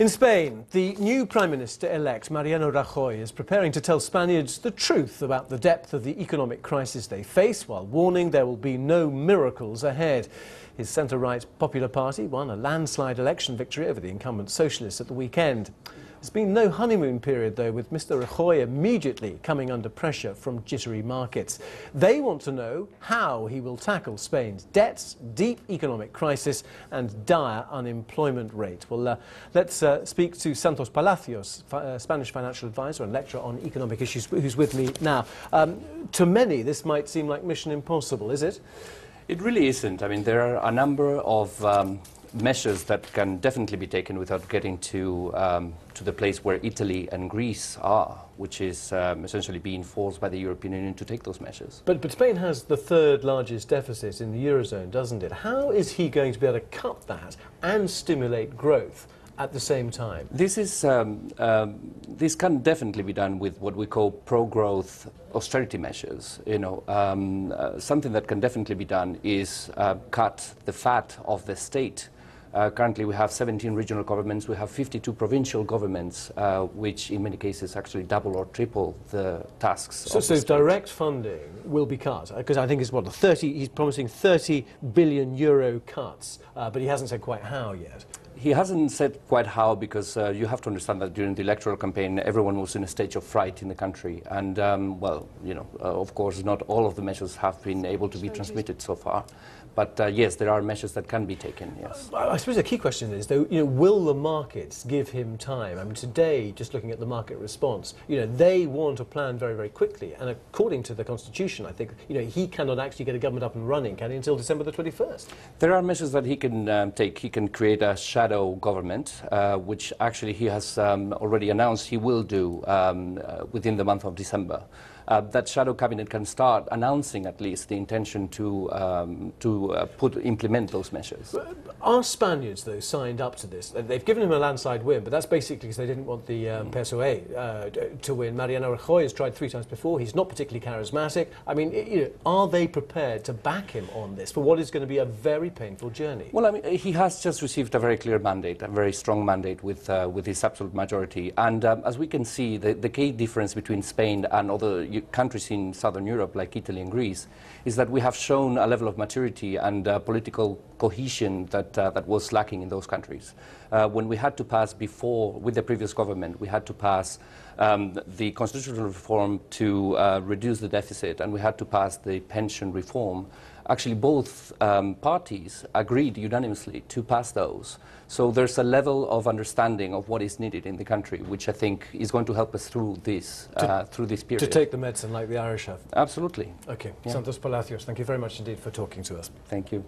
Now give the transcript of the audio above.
In Spain, the new Prime Minister-elect, Mariano Rajoy, is preparing to tell Spaniards the truth about the depth of the economic crisis they face, while warning there will be no miracles ahead. His centre-right Popular Party won a landslide election victory over the incumbent socialists at the weekend. There's been no honeymoon period, though, with Mr Rajoy immediately coming under pressure from jittery markets. They want to know how he will tackle Spain's debts, deep economic crisis and dire unemployment rate. Well, let's speak to Santos Palacios, Spanish financial advisor and lecturer on economic issues, who's with me now. To many, this might seem like mission impossible, is it? It really isn't. I mean, there are a number of measures that can definitely be taken without getting to the place where Italy and Greece are, which is essentially being forced by the European Union to take those measures. But Spain has the third largest deficit in the Eurozone, doesn't it? How is he going to be able to cut that and stimulate growth at the same time? This can definitely be done with what we call pro-growth austerity measures. Something that can definitely be done is cut the fat of the state. Currently we have 17 regional governments, we have 52 provincial governments, which in many cases actually double or triple the tasks of the state. So direct funding will be cut, because I think it's what, he's promising 30 billion euro cuts, but he hasn't said quite how yet. He hasn't said quite how, because you have to understand that during the electoral campaign everyone was in a stage of fright in the country, and of course not all of the measures have been able to be transmitted so far. But yes, there are measures that can be taken, yes. I suppose the key question is, though, will the markets give him time? I mean, today, just looking at the market response, they want a plan very, very quickly. And according to the Constitution, I think, he cannot actually get a government up and running, can he, until December the 21st? There are measures that he can take. He can create a shadow government, which actually he has already announced he will do within the month of December. That shadow cabinet can start announcing at least the intention to implement those measures. Are Spaniards, though, signed up to this? They've given him a landslide win, but that's basically because they didn't want the PSOE to win. Mariano Rajoy has tried 3 times before. He's not particularly charismatic. I mean, are they prepared to back him on this for what is going to be a very painful journey? Well, I mean, he has just received a very clear mandate, a very strong mandate with his absolute majority. And as we can see, the key difference between Spain and other countries in southern Europe, like Italy and Greece, is that we have shown a level of maturity and political cohesion that was lacking in those countries. When we had to pass before, with the previous government, we had to pass the constitutional reform to reduce the deficit, and we had to pass the pension reform. Actually, both parties agreed unanimously to pass those. So there's a level of understanding of what is needed in the country, which I think is going to help us through this period. To take the medicine like the Irish have. Absolutely. Okay. Yeah. Santos Palacios, thank you very much indeed for talking to us. Thank you.